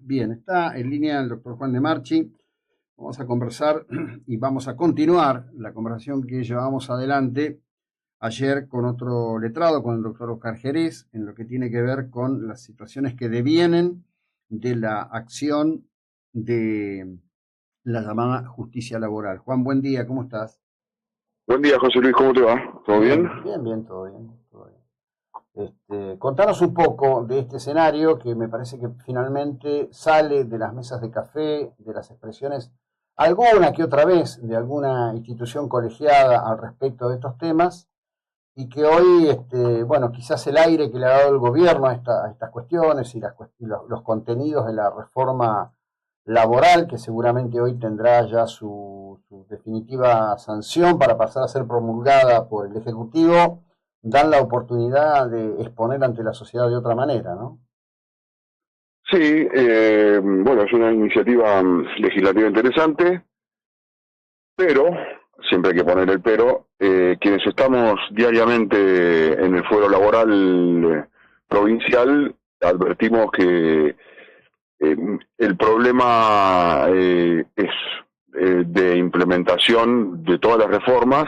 Bien, está en línea el doctor Juan de Marchi. Vamos a conversar y vamos a continuar la conversación que llevamos adelante ayer con otro letrado, con el doctor Oscar Jerez, en lo que tiene que ver con las situaciones que devienen de la acción de la llamada justicia laboral. Juan, buen día, ¿cómo estás? Buen día, José Luis, ¿cómo te va? ¿Todo bien? Bien, todo bien, todo bien. Contanos un poco de este escenario que me parece que finalmente sale de las mesas de café, de las expresiones, alguna que otra vez, de alguna institución colegiada al respecto de estos temas, y que hoy, bueno, quizás el aire que le ha dado el gobierno a estas cuestiones y los contenidos de la reforma laboral, que seguramente hoy tendrá ya su definitiva sanción para pasar a ser promulgada por el Ejecutivo, dan la oportunidad de exponer ante la sociedad de otra manera, ¿no? Sí, bueno, es una iniciativa legislativa interesante, pero, siempre hay que poner el pero, quienes estamos diariamente en el fuero laboral provincial, advertimos que el problema es de implementación de todas las reformas,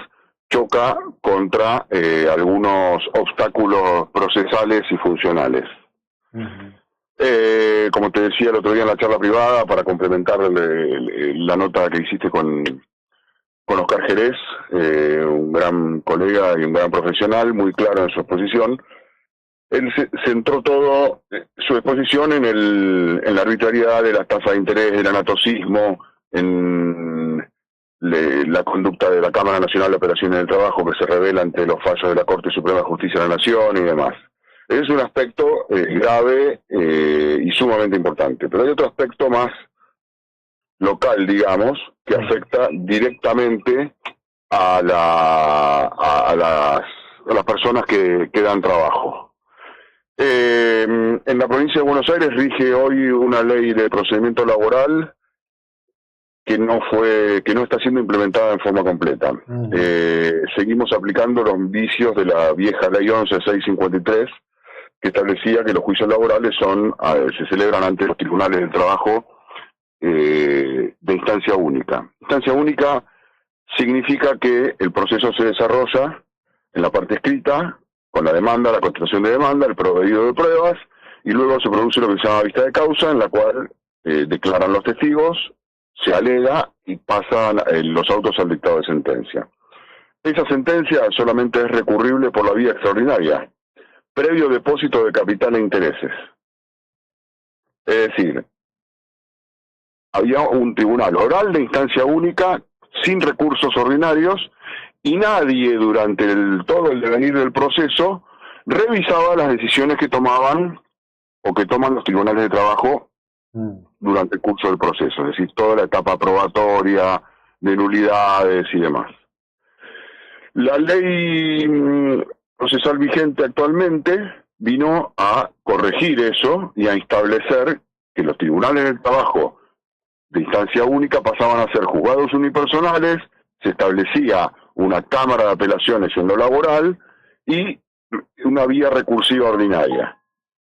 choca contra algunos obstáculos procesales y funcionales. Uh-huh. Como te decía el otro día en la charla privada, para complementar la nota que hiciste con Oscar Jerez, un gran colega y un gran profesional, muy claro en su exposición, él centró todo su exposición en la arbitrariedad de las tasas de interés, el anatocismo, en la conducta de la Cámara Nacional de Operaciones del Trabajo que se revela ante los fallos de la Corte Suprema de Justicia de la Nación y demás. Es un aspecto grave y sumamente importante, pero hay otro aspecto más local, digamos, que afecta directamente a las personas que dan trabajo. En la provincia de Buenos Aires rige hoy una ley de procedimiento laboral que no está siendo implementada en forma completa. Seguimos aplicando los vicios de la vieja ley 11653, que establecía que los juicios laborales se celebran ante los tribunales del trabajo de instancia única. Instancia única significa que el proceso se desarrolla en la parte escrita, con la demanda, la constatación de demanda, el provedido de pruebas, y luego se produce lo que se llama vista de causa, en la cual declaran los testigos, se alega y pasan los autos al dictado de sentencia. Esa sentencia solamente es recurrible por la vía extraordinaria, previo depósito de capital e intereses. Es decir, había un tribunal oral de instancia única, sin recursos ordinarios, y nadie durante todo el devenir del proceso revisaba las decisiones que tomaban o que toman los tribunales de trabajo durante el curso del proceso, es decir, toda la etapa probatoria, de nulidades y demás. La ley procesal vigente actualmente vino a corregir eso y a establecer que los tribunales del trabajo de instancia única pasaban a ser juzgados unipersonales, se establecía una cámara de apelaciones en lo laboral y una vía recursiva ordinaria.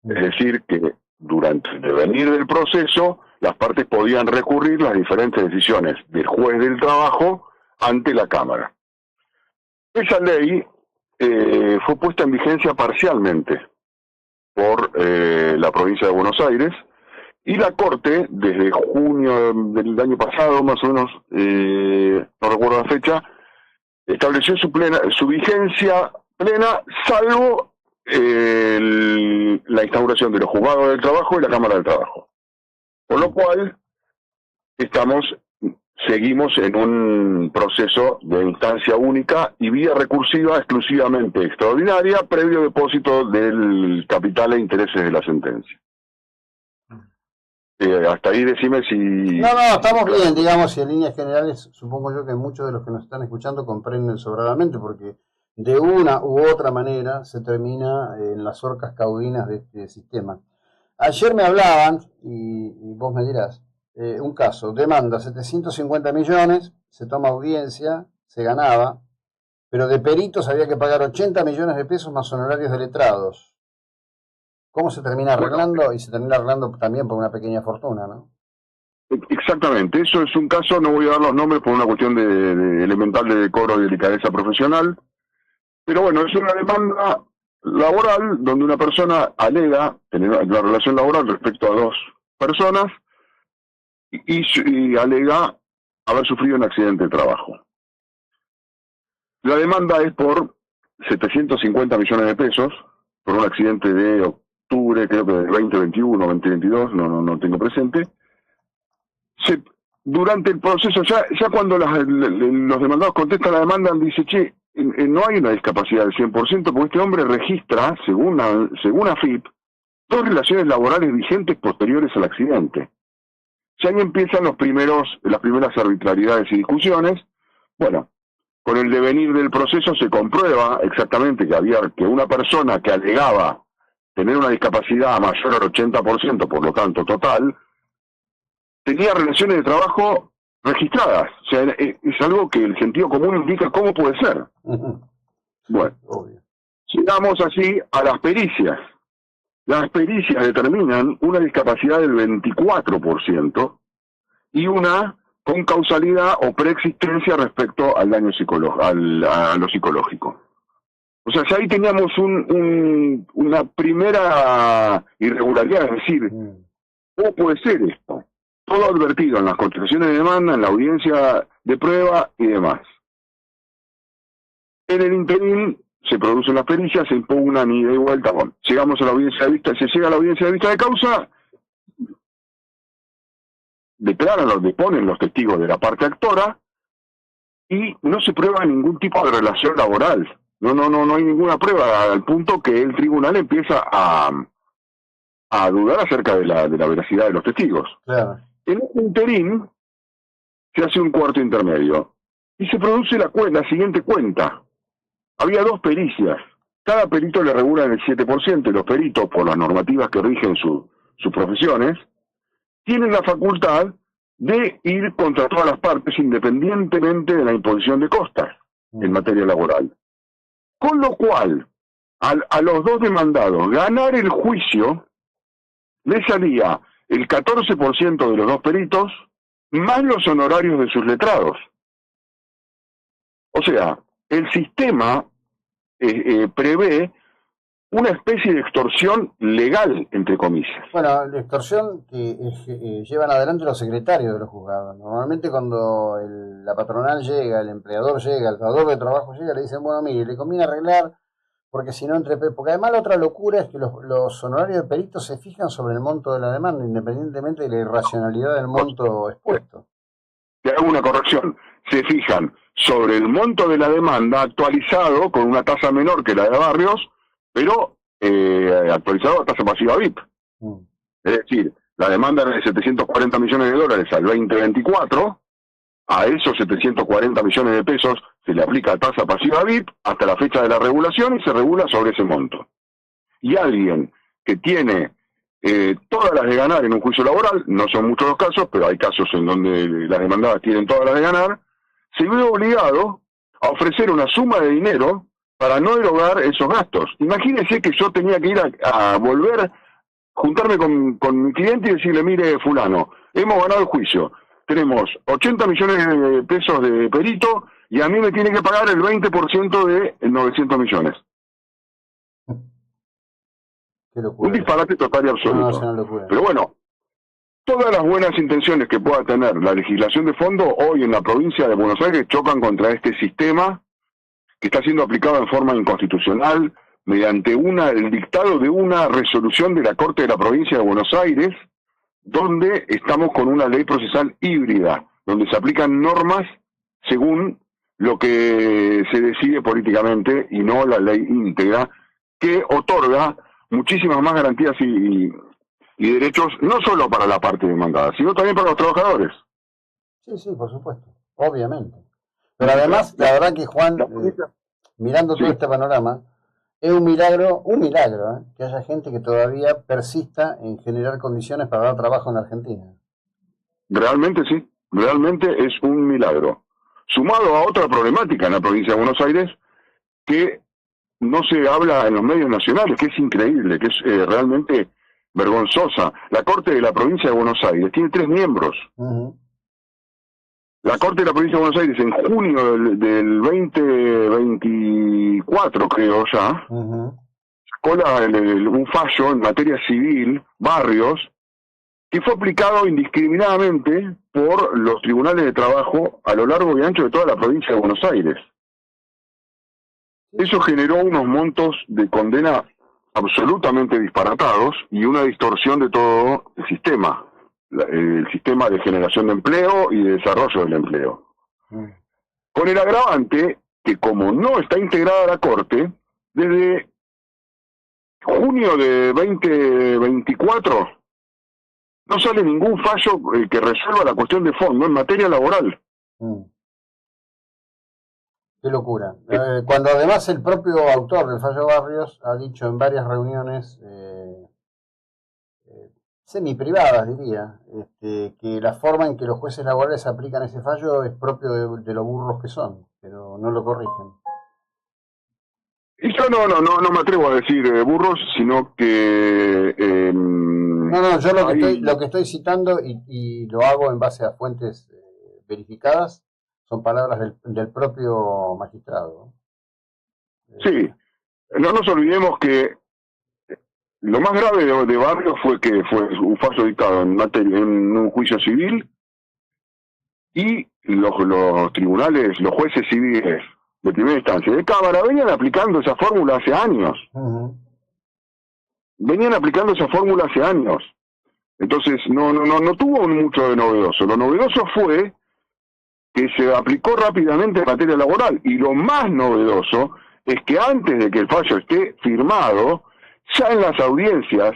Es decir, que durante el devenir del proceso, las partes podían recurrir las diferentes decisiones del juez del trabajo ante la Cámara. Esa ley fue puesta en vigencia parcialmente por la provincia de Buenos Aires, y la Corte, desde junio del año pasado, más o menos, no recuerdo la fecha, estableció su vigencia plena, salvo la instauración de los juzgados del trabajo y la Cámara del Trabajo. Por lo cual, seguimos en un proceso de instancia única y vía recursiva exclusivamente extraordinaria, previo depósito del capital e intereses de la sentencia. Hasta ahí decime si... No, estamos bien, digamos, y en líneas generales supongo yo que muchos de los que nos están escuchando comprenden sobradamente, porque de una u otra manera se termina en las orcas caudinas de este sistema. Ayer me hablaban, y vos me dirás, un caso, demanda 750 millones, se toma audiencia, se ganaba, pero de peritos había que pagar 80 millones de pesos más honorarios de letrados. ¿Cómo se termina arreglando? Y se termina arreglando también por una pequeña fortuna, ¿no? Exactamente, eso es un caso, no voy a dar los nombres por una cuestión de elemental de decoro y delicadeza profesional, pero bueno, es una demanda laboral donde una persona alega tener una relación laboral respecto a dos personas y alega haber sufrido un accidente de trabajo. La demanda es por 750 millones de pesos, por un accidente de octubre, creo que de 2021, 2022, no tengo presente. Durante el proceso, ya cuando los demandados contestan la demanda, dice, che, no hay una discapacidad del 100%, porque este hombre registra, según AFIP, dos relaciones laborales vigentes posteriores al accidente. Ya ahí empiezan las primeras arbitrariedades y discusiones. Bueno, con el devenir del proceso se comprueba exactamente que una persona que alegaba tener una discapacidad mayor al 80%, por lo tanto total, tenía relaciones de trabajo registradas. O sea, es algo que el sentido común indica cómo puede ser. Bueno, llegamos así a las pericias. Las pericias determinan una discapacidad del 24% y una con causalidad o preexistencia respecto al daño a lo psicológico. O sea, ya ahí teníamos una primera irregularidad, es decir, ¿cómo puede ser esto? Todo advertido en las contestaciones de demanda, en la audiencia de prueba y demás. En el interín se producen las pericias, se impugnan ida y vuelta. Bueno, llegamos a la audiencia de vista, se llega a la audiencia de vista de causa, deponen los testigos de la parte actora y no se prueba ningún tipo de relación laboral. No hay ninguna prueba, al punto que el tribunal empieza a dudar acerca de la veracidad de los testigos. Claro. En el interín se hace un cuarto intermedio y se produce la siguiente cuenta. Había dos pericias. Cada perito le regula en el 7%, y los peritos, por las normativas que rigen sus profesiones, tienen la facultad de ir contra todas las partes independientemente de la imposición de costas en materia laboral. Con lo cual, a los dos demandados ganar el juicio le salía el 14% de los dos peritos más los honorarios de sus letrados. O sea, el sistema prevé una especie de extorsión legal, entre comillas. Bueno, la extorsión que llevan adelante los secretarios de los juzgados. Normalmente cuando la patronal llega, el empleador llega, el dador de trabajo llega, le dicen, bueno, mire, le conviene arreglar, porque si no porque además la otra locura es que los honorarios de peritos se fijan sobre el monto de la demanda, independientemente de la irracionalidad del monto expuesto. Te hago una corrección, se fijan sobre el monto de la demanda actualizado con una tasa menor que la de Barrios, pero actualizado a tasa pasiva VIP. Es decir, la demanda era de 740 millones de dólares al 2024, a esos 740 millones de pesos se le aplica tasa pasiva VIP hasta la fecha de la regulación y se regula sobre ese monto. Y alguien que tiene todas las de ganar en un juicio laboral, no son muchos los casos, pero hay casos en donde las demandadas tienen todas las de ganar, se ve obligado a ofrecer una suma de dinero para no erogar esos gastos. Imagínense que yo tenía que ir a volver, juntarme con mi cliente y decirle, mire, fulano, hemos ganado el juicio, tenemos 80 millones de pesos de perito y a mí me tiene que pagar el 20% de 900 millones. Qué locura. Un disparate total y absoluto. Pero bueno, todas las buenas intenciones que pueda tener la legislación de fondo hoy en la provincia de Buenos Aires chocan contra este sistema que está siendo aplicado en forma inconstitucional mediante el dictado de una resolución de la Corte de la Provincia de Buenos Aires, donde estamos con una ley procesal híbrida, donde se aplican normas según lo que se decide políticamente y no la ley íntegra, que otorga muchísimas más garantías y derechos, no solo para la parte demandada, sino también para los trabajadores. Sí, por supuesto, obviamente. Pero además, la verdad que Juan, mirando todo este panorama, es un milagro, que haya gente que todavía persista en generar condiciones para dar trabajo en la Argentina. Realmente sí, realmente es un milagro. Sumado a otra problemática en la provincia de Buenos Aires, que no se habla en los medios nacionales, que es increíble, que es realmente vergonzosa. La Corte de la Provincia de Buenos Aires tiene 3 miembros. La Corte de la Provincia de Buenos Aires en junio del 2024, creo ya, sacó un fallo en materia civil, Barrios, que fue aplicado indiscriminadamente por los tribunales de trabajo a lo largo y ancho de toda la provincia de Buenos Aires. Eso generó unos montos de condena absolutamente disparatados y una distorsión de todo el sistema de generación de empleo y de desarrollo del empleo. Con el agravante que, como no está integrada la Corte, desde junio de 2024 no sale ningún fallo que resuelva la cuestión de fondo en materia laboral. Qué locura. Cuando además el propio autor del fallo Barrios ha dicho en varias reuniones semi-privadas, diría, que la forma en que los jueces laborales aplican ese fallo es propio de lo burros que son, pero no lo corrigen. Y yo no me atrevo a decir burros, sino que... yo lo que estoy citando, y lo hago en base a fuentes verificadas, son palabras del propio magistrado. Sí, no nos olvidemos que lo más grave de Barrios fue que fue un fallo dictado en un juicio civil, y los tribunales, los jueces civiles de primera instancia y de Cámara venían aplicando esa fórmula hace años. Entonces no tuvo mucho de novedoso. Lo novedoso fue que se aplicó rápidamente en materia laboral, y lo más novedoso es que antes de que el fallo esté firmado, ya en las audiencias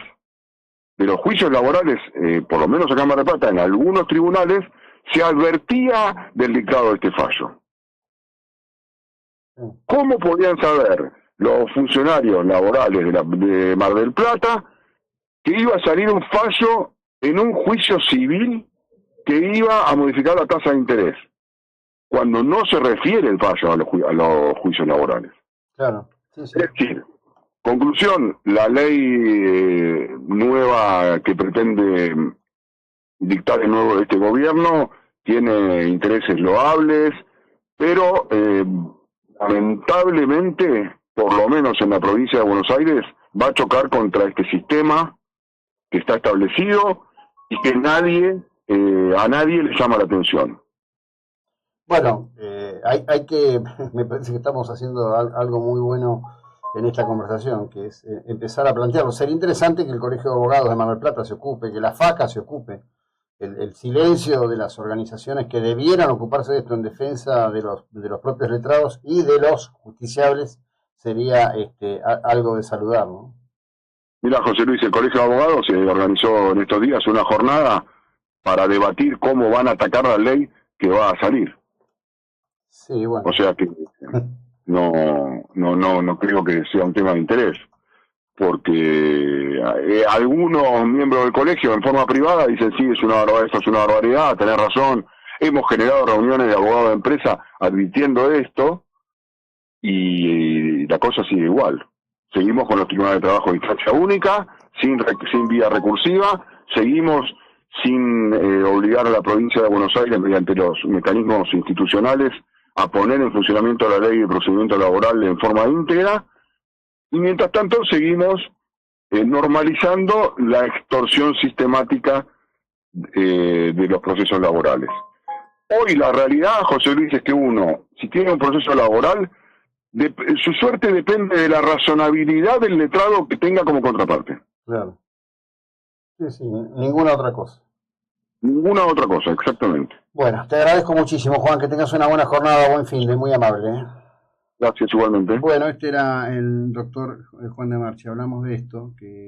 de los juicios laborales, por lo menos acá en Mar del Plata, en algunos tribunales, se advertía del dictado de este fallo. ¿Cómo podían saber los funcionarios laborales de Mar del Plata que iba a salir un fallo en un juicio civil que iba a modificar la tasa de interés, cuando no se refiere el fallo a los juicios laborales? Claro, sí. Es decir, conclusión, la ley nueva que pretende dictar el nuevo este gobierno tiene intereses loables, pero lamentablemente, por lo menos en la provincia de Buenos Aires, va a chocar contra este sistema que está establecido y que a nadie le llama la atención. Bueno, hay que, me parece que estamos haciendo algo muy bueno en esta conversación, que es empezar a plantearlo. Sería interesante que el Colegio de Abogados de Mar del Plata se ocupe, que la FACA se ocupe. El silencio de las organizaciones que debieran ocuparse de esto en defensa de los propios letrados y de los justiciables sería algo de saludar, ¿no? Mira, José Luis, el Colegio de Abogados organizó en estos días una jornada para debatir cómo van a atacar la ley que va a salir. Sí, bueno. O sea que no creo que sea un tema de interés, porque algunos miembros del colegio en forma privada dicen, sí, esto es una barbaridad, tenés razón, hemos generado reuniones de abogados de empresa advirtiendo esto, y la cosa sigue igual. Seguimos con los tribunales de trabajo de instancia única, sin vía recursiva, seguimos sin obligar a la provincia de Buenos Aires, mediante los mecanismos institucionales, a poner en funcionamiento la ley de procedimiento laboral en forma íntegra, y mientras tanto seguimos normalizando la extorsión sistemática de los procesos laborales. Hoy la realidad, José Luis, es que uno, si tiene un proceso laboral, su suerte depende de la razonabilidad del letrado que tenga como contraparte. Claro. Sí, ninguna otra cosa. Ninguna otra cosa, exactamente. Bueno, te agradezco muchísimo, Juan, que tengas una buena jornada, buen fin de, muy amable. Gracias, igualmente. Bueno, este era el doctor Juan de Marchi, hablamos de esto, que